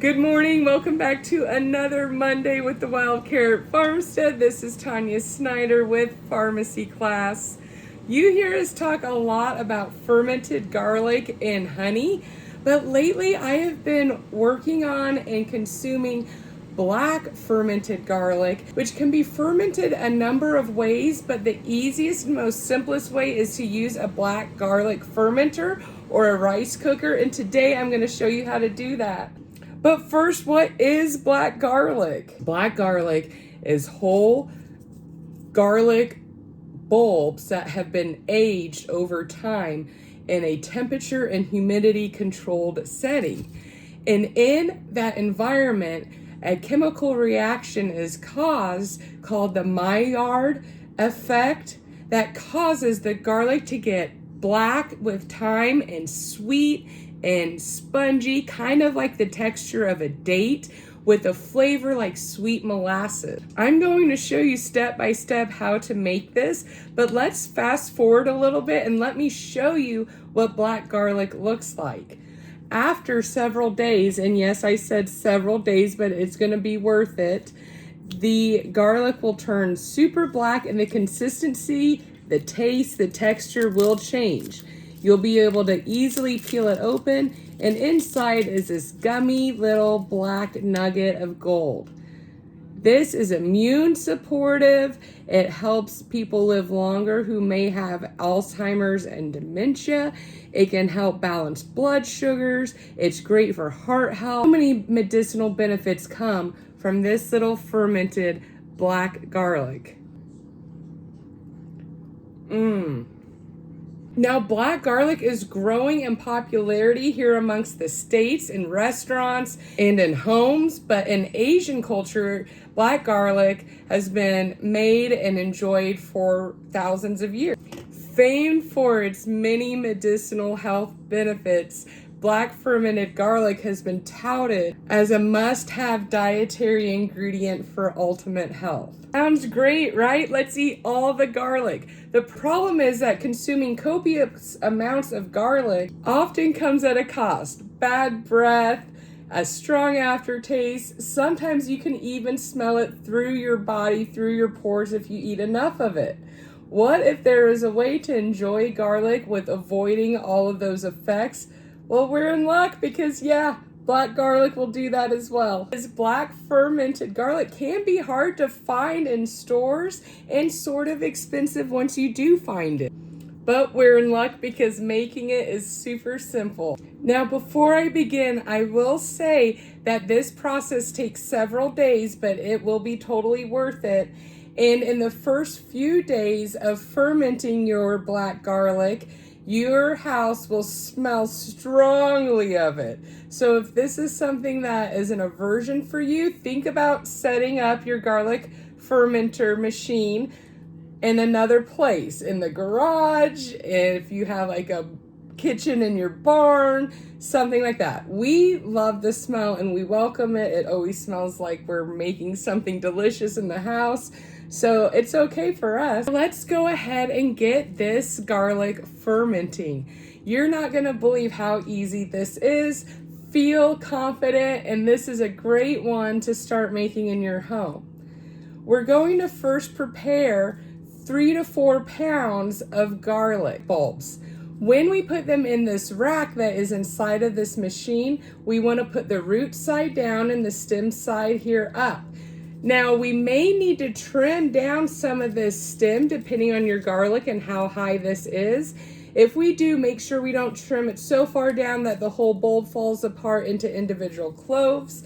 Good morning, welcome back to another Monday with the Wild Carrot Farmstead. This is Tanya Snyder with Pharmacy Class. You hear us talk a lot about fermented garlic and honey, but lately I have been working on and consuming black fermented garlic, which can be fermented a number of ways, but the easiest and most simplest way is to use a black garlic fermenter or a rice cooker, and today I'm going to show you how to do that. But first, what is black garlic? Black garlic is whole garlic bulbs that have been aged over time in a temperature and humidity controlled setting. And in that environment, a chemical reaction is caused called the Maillard effect that causes the garlic to get black with time and sweet and spongy, kind of like the texture of a date with a flavor like sweet molasses. I'm going to show you step by step how to make this, but let's fast forward a little bit and let me show you what black garlic looks like. After several days, and yes, I said several days, but it's going to be worth it, the garlic will turn super black and the consistency, the taste, the texture will change. You'll be able to easily peel it open, and inside is this gummy little black nugget of gold. This is immune supportive. It helps people live longer who may have Alzheimer's and dementia. It can help balance blood sugars. It's great for heart health. So many medicinal benefits come from this little fermented black garlic. Now, black garlic is growing in popularity here amongst the states, in restaurants, and in homes, but in Asian culture, black garlic has been made and enjoyed for thousands of years. Famed for its many medicinal health benefits, black fermented garlic has been touted as a must-have dietary ingredient for ultimate health. Sounds great, right? Let's eat all the garlic. The problem is that consuming copious amounts of garlic often comes at a cost. Bad breath, a strong aftertaste. Sometimes you can even smell it through your body, through your pores if you eat enough of it. What if there is a way to enjoy garlic with avoiding all of those effects? Well, we're in luck because, black garlic will do that as well. This black fermented garlic can be hard to find in stores and sort of expensive once you do find it. But we're in luck because making it is super simple. Now, before I begin, I will say that this process takes several days, but it will be totally worth it. And in the first few days of fermenting your black garlic, your house will smell strongly of it. So if this is something that is an aversion for you, think about setting up your garlic fermenter machine in another place, in the garage, if you have like a kitchen in your barn, something like that. We love the smell and we welcome it. It always smells like we're making something delicious in the house. So it's okay for us. Let's go ahead and get this garlic fermenting. You're not gonna believe how easy this is. Feel confident, and this is a great one to start making in your home. We're going to first prepare 3 to 4 pounds of garlic bulbs. When we put them in this rack that is inside of this machine, we want to put the root side down and the stem side here up. Now, we may need to trim down some of this stem depending on your garlic and how high this is. If we do, make sure we don't trim it so far down that the whole bulb falls apart into individual cloves.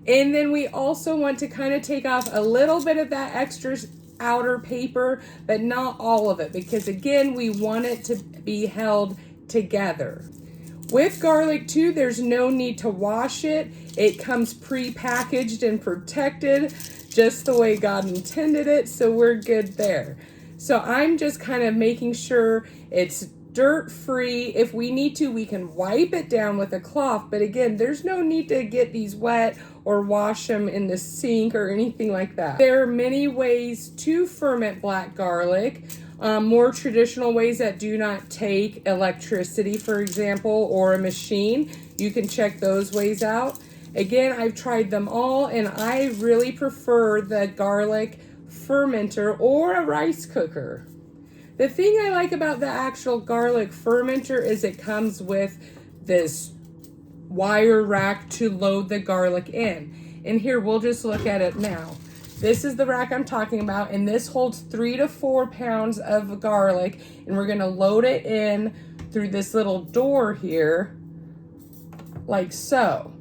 And then we also want to kind of take off a little bit of that extra outer paper, but not all of it, because again, we want it to be held together. With garlic too, there's no need to wash it. It comes pre-packaged and protected just the way God intended it, so we're good there. So I'm just kind of making sure it's dirt-free. If we need to, we can wipe it down with a cloth, but again, there's no need to get these wet or wash them in the sink or anything like that. There are many ways to ferment black garlic. More traditional ways that do not take electricity, for example, or a machine. You can check those ways out. Again, I've tried them all, and I really prefer the garlic fermenter or a rice cooker. The thing I like about the actual garlic fermenter is it comes with this wire rack to load the garlic in. And here, we'll just look at it now. This is the rack I'm talking about, and this holds 3 to 4 pounds of garlic, and we're gonna load it in through this little door here, like so.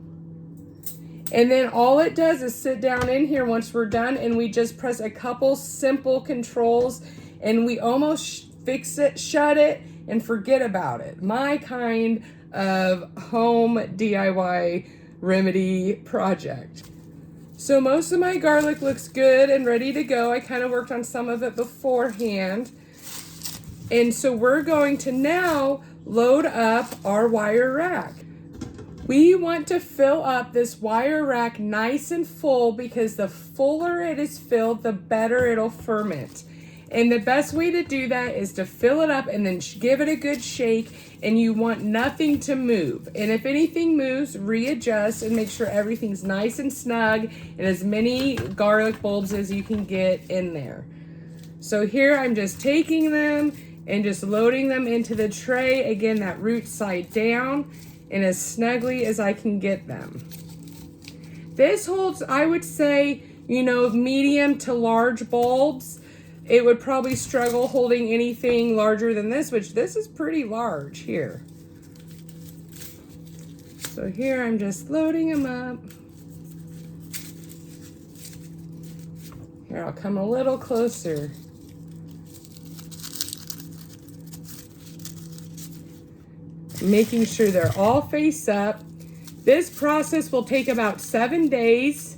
And then all it does is sit down in here once we're done, and we just press a couple simple controls, and we almost fix it, shut it, and forget about it. My kind of home DIY remedy project. So most of my garlic looks good and ready to go. I kind of worked on some of it beforehand. And so we're going to now load up our wire rack. We want to fill up this wire rack nice and full, because the fuller it is filled, the better it'll ferment. And the best way to do that is to fill it up and then give it a good shake, and you want nothing to move. And if anything moves, readjust and make sure everything's nice and snug and as many garlic bulbs as you can get in there. So here I'm just taking them and just loading them into the tray. Again, that root side down, and as snugly as I can get them. This holds, I would say, medium to large bulbs. It would probably struggle holding anything larger than this, which this is pretty large here. So here I'm just loading them up. Here, I'll come a little closer. Making sure they're all face up. This process will take about 7 days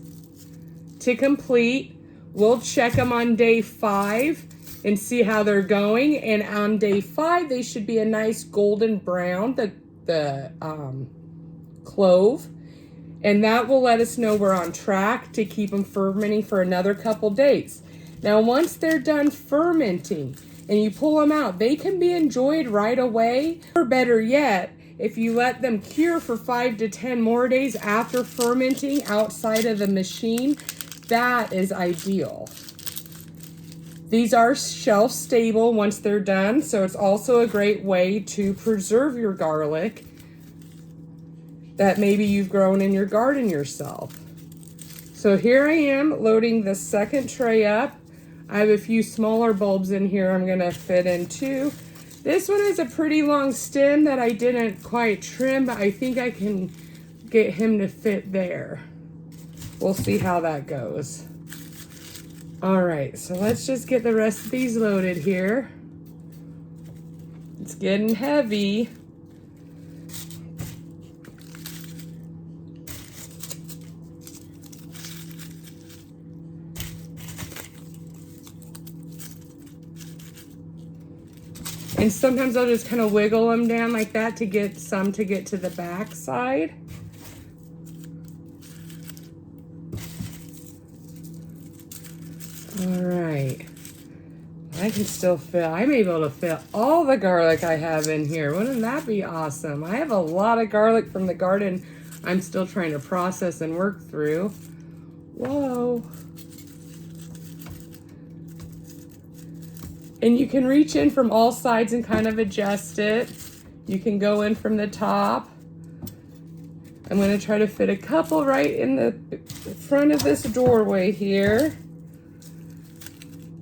to complete. We'll check them on day 5 and see how they're going. And on day 5, they should be a nice golden brown, the clove. And that will let us know we're on track to keep them fermenting for another couple days. Now, once they're done fermenting and you pull them out, they can be enjoyed right away. Or better yet, if you let them cure for 5 to 10 more days after fermenting outside of the machine, that is ideal. These are shelf stable once they're done, so it's also a great way to preserve your garlic that maybe you've grown in your garden yourself. So here I am loading the second tray up. I have a few smaller bulbs in here I'm gonna fit in too. This one is a pretty long stem that I didn't quite trim, but I think I can get him to fit there. We'll see how that goes. All right, so let's just get the rest of these loaded here. It's getting heavy. And sometimes I'll just kind of wiggle them down like that to get some to get to the back side. All right, I can still I'm able to fit all the garlic I have in here. Wouldn't that be awesome? I have a lot of garlic from the garden I'm still trying to process and work through. Whoa. And you can reach in from all sides and kind of adjust it. You can go in from the top. I'm gonna try to fit a couple right in the front of this doorway here.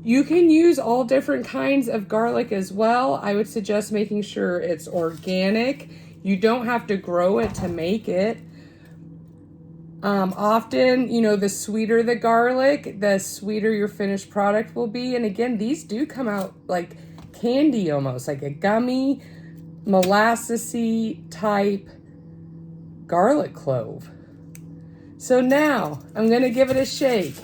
You can use all different kinds of garlic as well. I would suggest making sure it's organic. You don't have to grow it to make it. Often, the sweeter the garlic, the sweeter your finished product will be. And again, these do come out like candy almost, like a gummy, molassesy type garlic clove. So now I'm gonna give it a shake.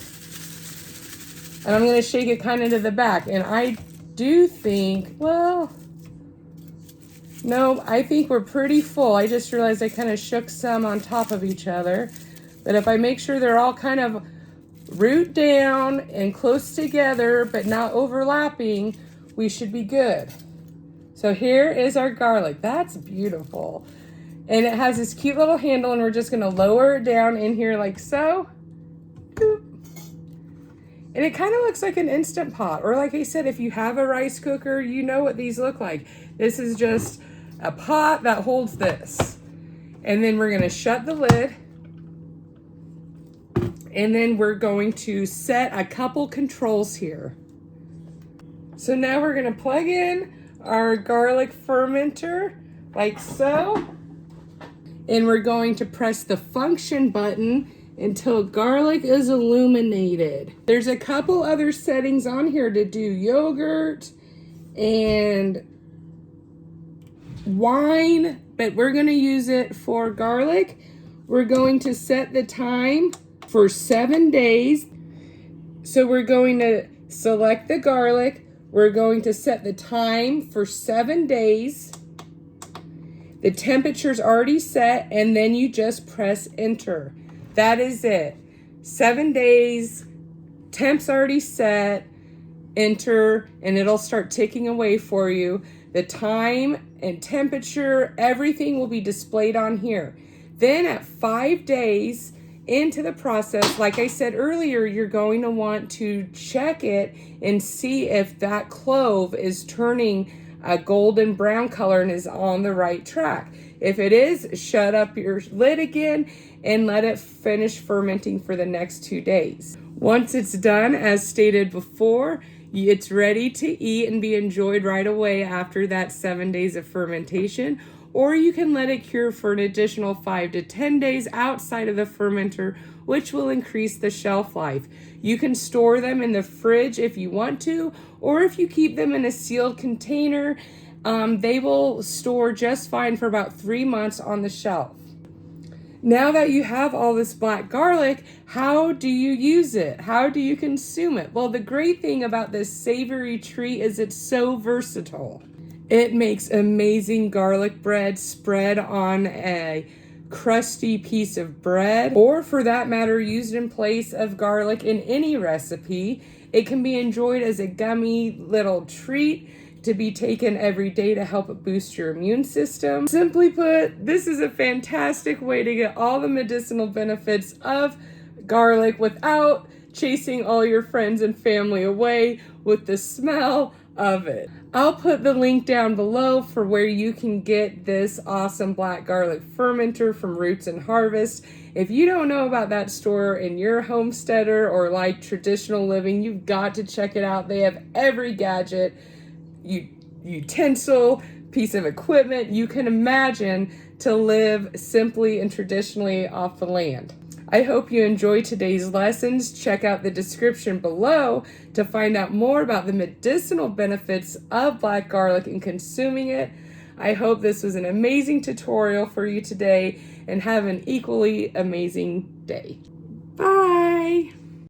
And I'm going to shake it kind of to the back. And I do think, well, no, I think we're pretty full. I just realized I kind of shook some on top of each other. But if I make sure they're all kind of root down and close together, but not overlapping, we should be good. So here is our garlic. That's beautiful. And it has this cute little handle, and we're just gonna lower it down in here like so. Boop. And it kind of looks like an Instant Pot, or like I said, if you have a rice cooker, you know what these look like. This is just a pot that holds this. And then we're gonna shut the lid. And then we're going to set a couple controls here. So now we're gonna plug in our garlic fermenter, like so. And we're going to press the function button until garlic is illuminated. There's a couple other settings on here to do yogurt and wine, but we're gonna use it for garlic. We're going to set the time for 7 days. So we're going to select the garlic. We're going to set the time for 7 days. The temperature's already set, and then you just press enter. That is it. 7 days, temp's already set, enter, and it'll start ticking away for you. The time and temperature, everything will be displayed on here. Then at 5 days into the process, like I said earlier, you're going to want to check it and see if that clove is turning a golden brown color and is on the right track. If it is, shut up your lid again and let it finish fermenting for the next 2 days. Once it's done, as stated before, it's ready to eat and be enjoyed right away after that 7 days of fermentation, or you can let it cure for an additional 5 to 10 days outside of the fermenter, which will increase the shelf life. You can store them in the fridge if you want to, or if you keep them in a sealed container, they will store just fine for about 3 months on the shelf. Now that you have all this black garlic, how do you use it? How do you consume it? Well, the great thing about this savory treat is it's so versatile. It makes amazing garlic bread spread on a crusty piece of bread, or for that matter, used in place of garlic in any recipe. It can be enjoyed as a gummy little treat to be taken every day to help boost your immune system. Simply put, this is a fantastic way to get all the medicinal benefits of garlic without chasing all your friends and family away with the smell of it. I'll put the link down below for where you can get this awesome black garlic fermenter from Roots and Harvest. If you don't know about that store in your homesteader or like traditional living, you've got to check it out. They have every gadget, utensil, piece of equipment you can imagine to live simply and traditionally off the land. I hope you enjoyed today's lessons. Check out the description below to find out more about the medicinal benefits of black garlic and consuming it. I hope this was an amazing tutorial for you today, and have an equally amazing day. Bye!